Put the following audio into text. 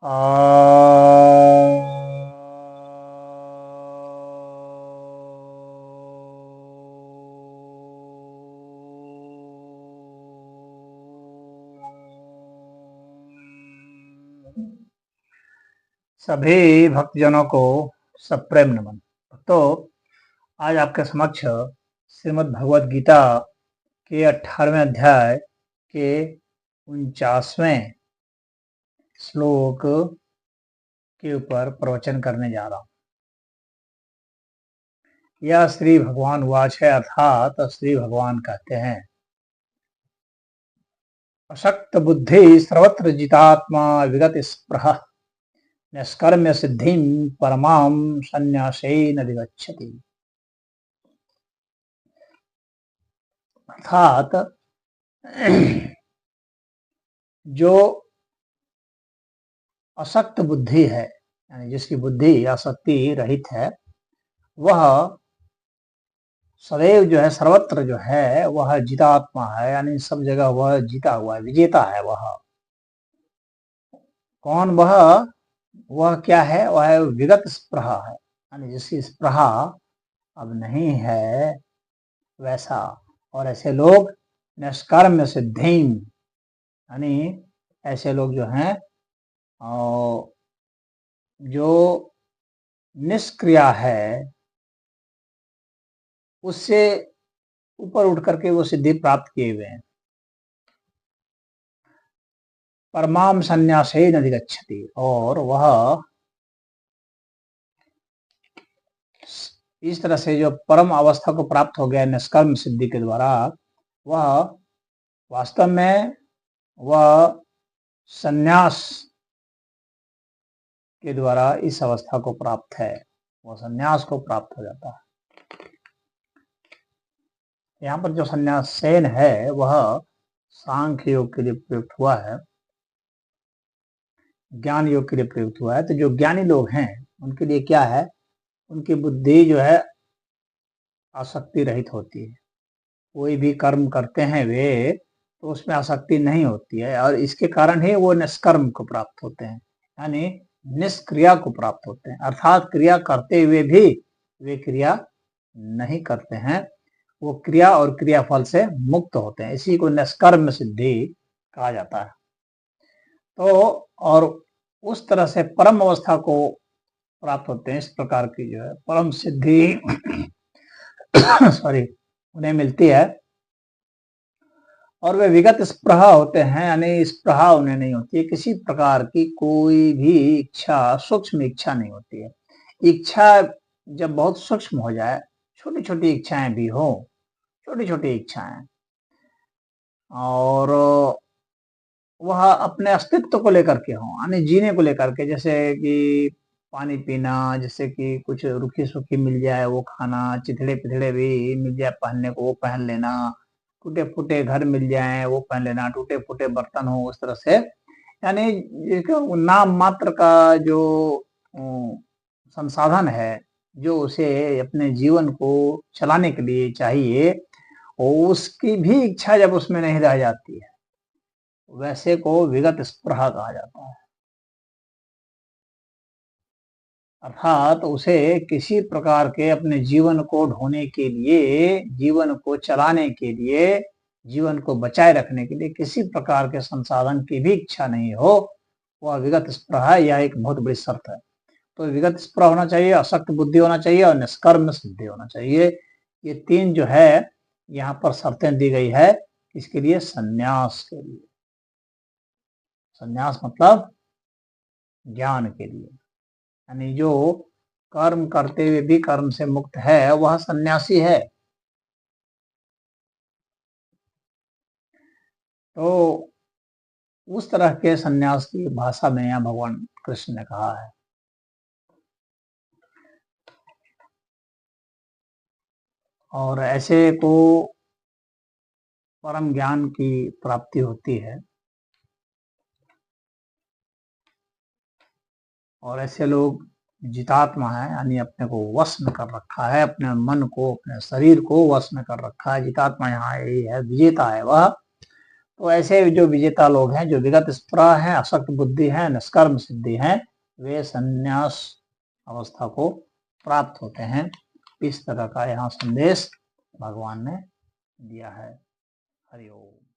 आ सभी भक्तजनों को सप्रेम नमन। तो आज आपके समक्ष श्रीमद् भगवद गीता के 18वें अध्याय के 49वें श्लोक के ऊपर प्रवचन करने जा रहा हूँ। यह श्री भगवान वाच है, अर्थात श्री भगवान कहते हैं, अशक्त बुद्धि सर्वत्र जितात्मा विगत स्पृह निष्कर्म्य सिद्धिं परमां संन्यासेन अधिगच्छति। अर्थात जो अशक्त बुद्धि है, यानी जिसकी बुद्धि आसक्ति रहित है, वह सदैव जो है सर्वत्र जो है वह जितात्मा है, यानी सब जगह वह जीता हुआ है, विजेता है। वह कौन? वह क्या है? वह विगत स्पृहा है, यानी जिसकी स्पृहा अब नहीं है वैसा। और ऐसे लोग निष्कर्म्य सिद्धिं, यानी ऐसे लोग जो हैं जो निष्क्रिया है उससे ऊपर उठ करके वो सिद्धि प्राप्त किए हुए हैं। परमाम संन्यासेन अधिगच्छति, और वह इस तरह से जो परम अवस्था को प्राप्त हो गया निष्कर्म सिद्धि के द्वारा, वह वास्तव में वह संन्यास के द्वारा इस अवस्था को प्राप्त है, वह संन्यास को प्राप्त हो जाता है। यहाँ पर जो संन्यासेन है वह सांख्य योग के लिए प्रयुक्त हुआ है, ज्ञान योग के लिए प्रयुक्त हुआ है। तो जो ज्ञानी लोग हैं उनके लिए क्या है? उनकी बुद्धि जो है आसक्ति रहित होती है। कोई भी कर्म करते हैं वे, तो उसमें आसक्ति नहीं होती है, और इसके कारण ही वो निष्कर्म को प्राप्त होते हैं, यानी निष्क्रिया को प्राप्त होते हैं। अर्थात क्रिया करते हुए भी वे क्रिया नहीं करते हैं, वो क्रिया और क्रियाफल से मुक्त होते हैं। इसी को निष्कर्म सिद्धि कहा जाता है। तो और उस तरह से परम अवस्था को प्राप्त होते हैं। इस प्रकार की जो है परम सिद्धि उन्हें मिलती है, और वे विगत स्पृहा होते हैं, यानी स्पृहा उन्हें नहीं होती है, किसी प्रकार की कोई भी इच्छा, सूक्ष्म इच्छा नहीं होती है। इच्छा जब बहुत सूक्ष्म हो जाए, छोटी छोटी इच्छाएं भी हो, छोटी छोटी इच्छाएं, और वह अपने अस्तित्व को लेकर के हो, यानी जीने को लेकर के, जैसे कि पानी पीना, जैसे कि कुछ रूखी सूखी मिल जाए वो खाना, चिथड़े पिथड़े भी मिल जाए पहनने को वो पहन लेना, टूटे फूटे घर मिल जाए वो पहन लेना, टूटे फूटे बर्तन हो, उस तरह से, यानी नाम मात्र का जो संसाधन है, जो उसे अपने जीवन को चलाने के लिए चाहिए, उसकी भी इच्छा जब उसमें नहीं रह जाती है, वैसे को विगत स्पृहा कहा जाता है। अर्थात उसे किसी प्रकार के अपने जीवन को ढोने के लिए, जीवन को चलाने के लिए, जीवन को बचाए रखने के लिए किसी प्रकार के संसाधन की भी इच्छा नहीं हो, वह विगत स्पृहा, यह एक बहुत बड़ी शर्त है। तो विगत स्पृहा होना चाहिए, अशक्त बुद्धि होना चाहिए, और निष्कर्म सिद्धि होना चाहिए। ये तीन जो है यहाँ पर शर्तें दी गई है, इसके लिए संन्यास के लिए। संन्यास मतलब ज्ञान के लिए, यानी जो कर्म करते हुए भी कर्म से मुक्त है वह सन्यासी है। तो उस तरह के सन्यास की भाषा में यहाँ भगवान कृष्ण ने कहा है। और ऐसे को परम ज्ञान की प्राप्ति होती है, और ऐसे लोग जितात्मा है, यानी अपने को वश में कर रखा है, अपने मन को, अपने शरीर को वश में कर रखा है। जितात्मा यहाँ यही है, विजेता है वह। तो ऐसे जो विजेता लोग हैं, जो विगत स्पृहा हैं, असक्त बुद्धि हैं, निष्कर्म सिद्धि हैं, वे संन्यास अवस्था को प्राप्त होते हैं। इस तरह का यहाँ संदेश भगवान ने दिया है। हरि ओम।